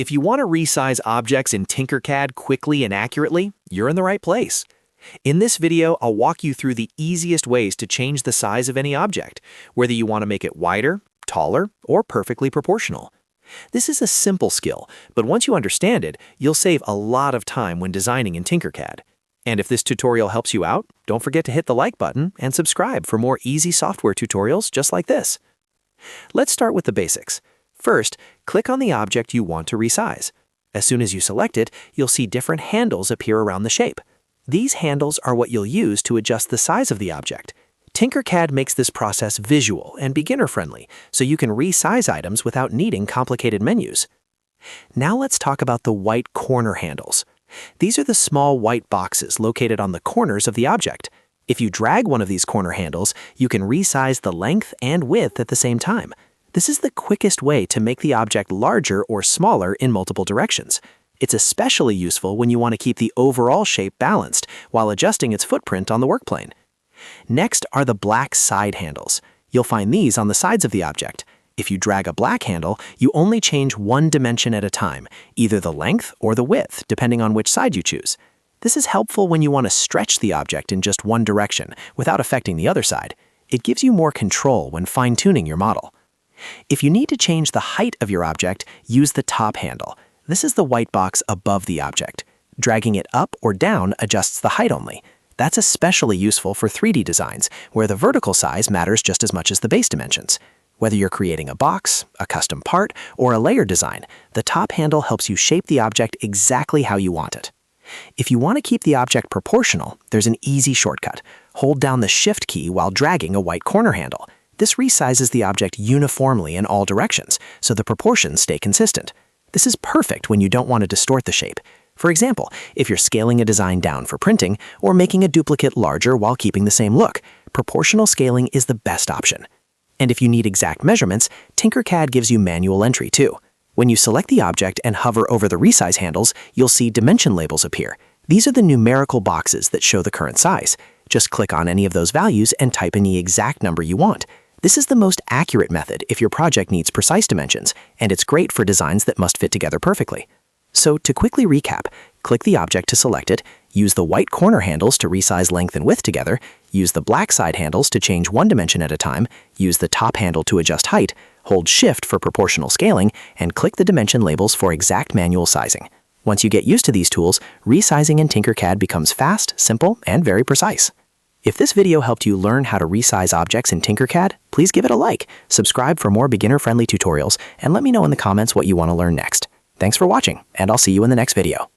If you want to resize objects in Tinkercad quickly and accurately, you're in the right place. In this video, I'll walk you through the easiest ways to change the size of any object, whether you want to make it wider, taller, or perfectly proportional. This is a simple skill, but once you understand it, you'll save a lot of time when designing in Tinkercad. And if this tutorial helps you out, don't forget to hit the like button and subscribe for more easy software tutorials just like this. Let's start with the basics. First, click on the object you want to resize. As soon as you select it, you'll see different handles appear around the shape. These handles are what you'll use to adjust the size of the object. Tinkercad makes this process visual and beginner-friendly, so you can resize items without needing complicated menus. Now let's talk about the white corner handles. These are the small white boxes located on the corners of the object. If you drag one of these corner handles, you can resize the length and width at the same time. This is the quickest way to make the object larger or smaller in multiple directions. It's especially useful when you want to keep the overall shape balanced while adjusting its footprint on the workplane. Next are the black side handles. You'll find these on the sides of the object. If you drag a black handle, you only change one dimension at a time, either the length or the width, depending on which side you choose. This is helpful when you want to stretch the object in just one direction without affecting the other side. It gives you more control when fine-tuning your model. If you need to change the height of your object, use the top handle. This is the white box above the object. Dragging it up or down adjusts the height only. That's especially useful for 3D designs, where the vertical size matters just as much as the base dimensions. Whether you're creating a box, a custom part, or a layer design, the top handle helps you shape the object exactly how you want it. If you want to keep the object proportional, there's an easy shortcut. Hold down the Shift key while dragging a white corner handle. This resizes the object uniformly in all directions, so the proportions stay consistent. This is perfect when you don't want to distort the shape. For example, if you're scaling a design down for printing or making a duplicate larger while keeping the same look, proportional scaling is the best option. And if you need exact measurements, Tinkercad gives you manual entry too. When you select the object and hover over the resize handles, you'll see dimension labels appear. These are the numerical boxes that show the current size. Just click on any of those values and type in the exact number you want. This is the most accurate method if your project needs precise dimensions, and it's great for designs that must fit together perfectly. So to quickly recap, click the object to select it, use the white corner handles to resize length and width together, use the black side handles to change one dimension at a time, use the top handle to adjust height, hold Shift for proportional scaling, and click the dimension labels for exact manual sizing. Once you get used to these tools, resizing in Tinkercad becomes fast, simple, and very precise. If this video helped you learn how to resize objects in Tinkercad, please give it a like, subscribe for more beginner-friendly tutorials, and let me know in the comments what you want to learn next. Thanks for watching, and I'll see you in the next video.